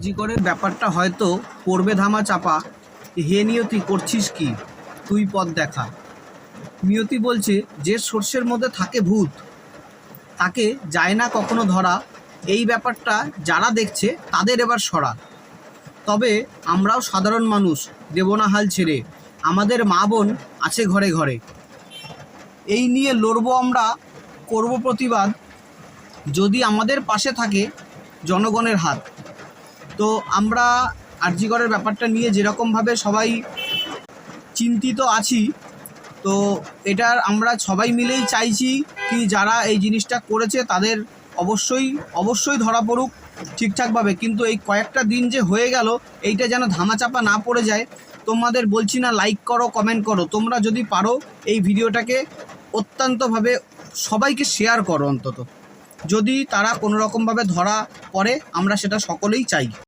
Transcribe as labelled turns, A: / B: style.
A: জিকরের ব্যাপারটা হয়তো পড়বে ধামা চাপা। হে নিয়তি করছিস কি, তুই পথ দেখা। নিয়তি বলছে, যে সর্ষের মধ্যে থাকে ভূত তাকে যায় না কখনো ধরা। এই ব্যাপারটা যারা দেখছে তাদের এবার সরা। তবে আমরাও সাধারণ মানুষ, দেব না হাল ছেড়ে। আমাদের মা বোন আছে ঘরে ঘরে। এই নিয়ে লড়বো আমরা, করব প্রতিবাদ, যদি আমাদের পাশে থাকে জনগণের হাত। তো আমরা আরজি করের ব্যাপারটা নিয়ে যেরকমভাবে সবাই চিন্তিত আছি, তো এটার আমরা সবাই মিলেই চাইছি কি যারা এই জিনিসটা করেছে তাদের অবশ্যই ধরা পড়ুক ঠিকঠাকভাবে। কিন্তু এই কয়েকটা দিন যে হয়ে গেল, এইটা যেন ধামাচাপা না পড়ে যায়। তোমাদের বলছি না লাইক করো, কমেন্ট করো, তোমরা যদি পারো এই ভিডিওটাকে অত্যন্তভাবে সবাইকে শেয়ার করো। অন্তত যদি তারা কোনো রকমভাবে ধরা পড়ে, আমরা সেটা সকলেই চাই।